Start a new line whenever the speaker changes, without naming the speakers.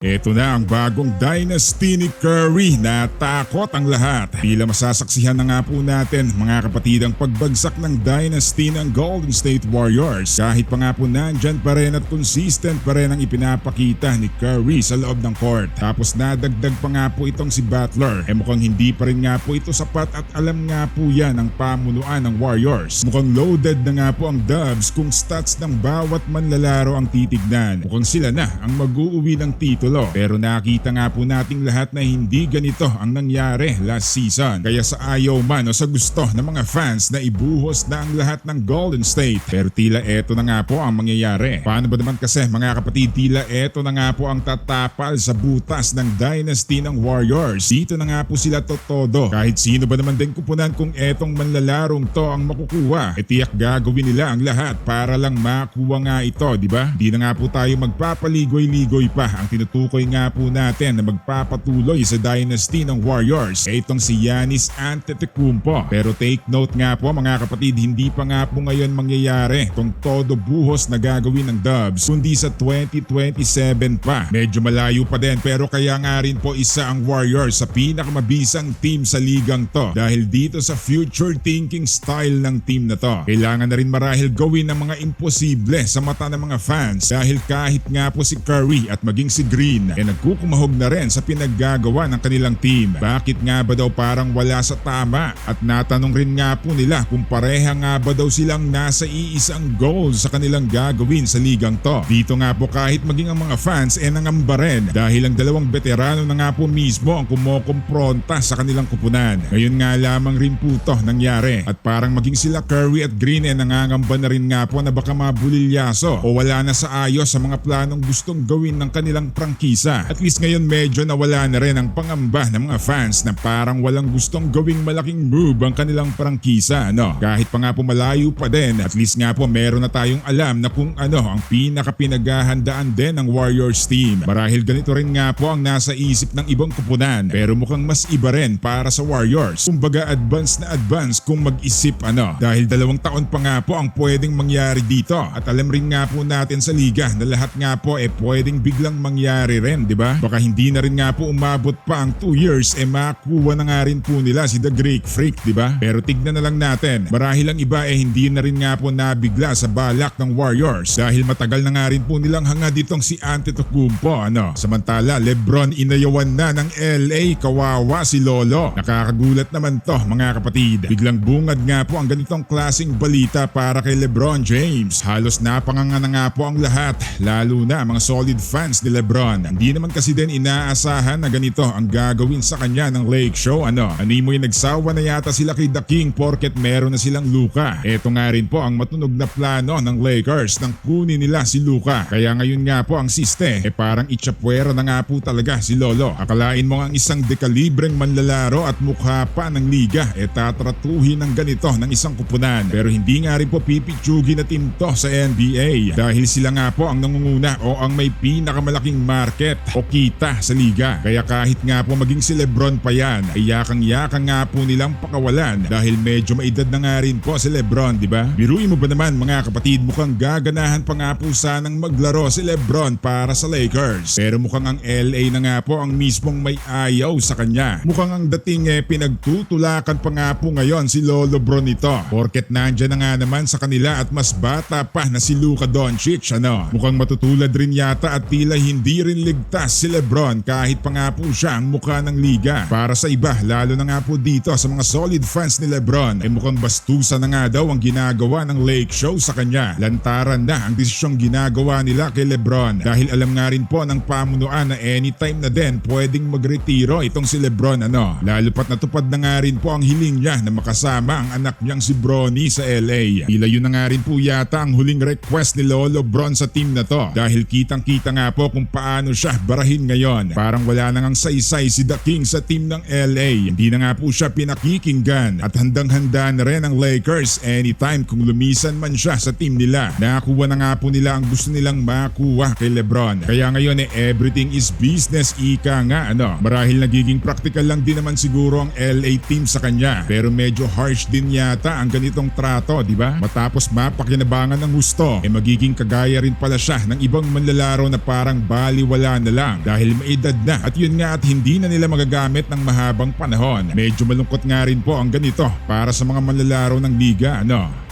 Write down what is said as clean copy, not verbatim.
Ito na ang bagong dynasty ni Curry. Natakot ang lahat. Tila masasaksihan na nga po natin mga kapatid ang pagbagsak ng dynasty ng Golden State Warriors. Kahit pa nga po nandyan pa rin at consistent pa rin ang ipinapakita ni Curry sa loob ng court. Tapos nadagdag pa nga po itong si Butler. Mukhang hindi pa rin nga po ito sapat at alam nga po yan ang pamunuan ng Warriors. Mukhang loaded na nga po ang Dubs kung stats ng bawat manlalaro ang titignan. Mukhang sila na ang mag-uuwi ng titulo. Pero nakita nga po nating lahat na hindi ganito ang nangyari last season. Kaya sa ayaw man o sa gusto ng mga fans na ibuhos na ang lahat ng Golden State. Pero tila eto na nga po ang mangyayari. Paano ba naman kasi mga kapatid, tila eto na nga po ang tatapal sa butas ng dynasty ng Warriors. Dito na nga po sila totodo. Kahit sino ba naman din kupunan kung etong manlalarong to ang makukuha, tiyak gagawin nila ang lahat para lang makuha nga ito, di ba? Di na nga po tayo magpapaligoy-ligoy pa. Ang tinutukoy nga po natin na magpapatuloy sa dynasty ng Warriors itong si Giannis Antetokounmpo. Pero take note nga po mga kapatid, hindi pa nga po ngayon mangyayari itong todo buhos na gagawin ng Dubs, kundi sa 2027 pa. Medyo malayo pa din, pero kaya nga rin po isa ang Warriors sa pinakamabisang team sa ligang to. Dahil dito sa future thinking style ng team na to, kailangan na rin marahil gawin ng mga imposible sa mata ng mga fans. Dahil kahit nga po si Curry at maging si Green nagkukumahog na rin sa pinaggagawa ng kanilang team. Bakit nga ba daw parang wala sa tama? At natanong rin nga po nila kung pareha nga ba daw silang nasa iisang goal sa kanilang gagawin sa ligang to. Dito nga po kahit maging ang mga fans nangamba rin dahil ang dalawang veterano na nga po mismo ang kumokompronta sa kanilang kupunan. Ngayon nga lamang rin po to nangyari at parang maging sila Curry at Green nangangamba na rin nga po na baka mabulilyaso o wala na sa ayos sa mga planong gustong gawin ng kanilang prangkisa. At least ngayon medyo nawala na rin ang pangamba ng mga fans na parang walang gustong gawing malaking move ang kanilang prangkisa. Kahit pa nga po malayo pa din, at least nga po meron na tayong alam na kung ano ang pinakapinaghahandaan din ng Warriors team. Marahil ganito rin nga po ang nasa isip ng ibang kupunan, pero mukhang mas iba rin para sa Warriors. Kumbaga advance na advance kung mag-isip dahil 2 taon pa nga po ang pwedeng mangyari dito at alam rin nga po natin sa liga na lahat nga po pwedeng biglang mangyari rin, di ba? Baka hindi na rin nga po umabot pa ang 2 years makuha na nga rin po nila si The Greek Freak, di ba? Pero tignan na lang natin, marahil ang iba hindi na rin nga po nabigla sa balak ng Warriors dahil matagal na nga rin po nilang hangad ditong si Antetokounmpo. Samantala Lebron inayawan na ng LA, kawawa si Lolo. Nakakagulat naman to mga kapatid. Biglang bungad nga po ang ganitong klaseng balita para kay LeBron James. Halos napanganga na nga po ang lahat, lalo na mga solid fans ni LeBron. Hindi naman kasi din inaasahan na ganito ang gagawin sa kanya ng Lake Show. Animoy nagsawa na yata sila kay The King porket meron na silang Luka. Ito nga rin po ang matunog na plano ng Lakers nang kunin nila si Luka. Kaya ngayon nga po ang siste parang itsapuera na nga po talaga si Lolo. Akalain mo ang isang dekalibreng manlalaro at mukha pa ng liga tatratuhin ng ganito ng isang kupunan. Pero hindi nga rin po pipitsugin na team to sa NBA dahil sila nga po ang nangunguna o ang may pinakamalaking market o kita sa liga. Kaya kahit nga po maging si Lebron pa yan yakang-yakang nga po nilang pakawalan dahil medyo maedad na nga rin po si Lebron, di ba? Biruin mo ba naman mga kapatid, mukhang gaganahan pa nga po sanang maglaro si Lebron para sa Lakers. Pero mukhang ang LA na nga po ang mismong may ayaw sa kanya. Mukhang ang dating pinagtutulakan pa nga po ngayon si Lolo Bron nito porket nandyan na nga naman sa kanila at mas bata pa na si Luka Doncic. Mukhang matutulad rin yata at tila hindi rin ligtas si Lebron kahit pa nga po siya ang mukha ng liga. Para sa iba, lalo na nga po dito sa mga solid fans ni Lebron mukhang bastusan na nga daw ang ginagawa ng Lake Show sa kanya. Lantaran na ang desisyong ginagawa nila kay Lebron dahil alam nga rin po ng pamunuan na anytime na din pwedeng magretiro itong si Lebron. Lalo pat natupad na nga rin po ang hiling niya na makasama ang anak niyang si Bronny sa LA. Tila yun na nga rin po yata ang huling request ni Lolo Bron sa team na to dahil kitang-kita nga po kung paano siya barahin ngayon. Parang wala na ngang saysay si The King sa team ng LA. Hindi na nga po siya pinakikinggan at handang-handa na rin ang Lakers anytime kung lumisan man siya sa team nila. Nakakuha na nga po nila ang gusto nilang makuha kay Lebron. Kaya ngayon everything is business, ika nga. Marahil nagiging practical lang din naman siguro ang LA team sa kanya. Pero medyo harsh din yata ang ganitong trato, di ba? Matapos mapakinabangan ng gusto, magiging kagaya rin pala siya ng ibang manlalaro na parang baliw wala na lang dahil may edad na at yun nga at hindi na nila magagamit ng mahabang panahon. Medyo malungkot nga rin po ang ganito para sa mga manlalaro ng liga, ano?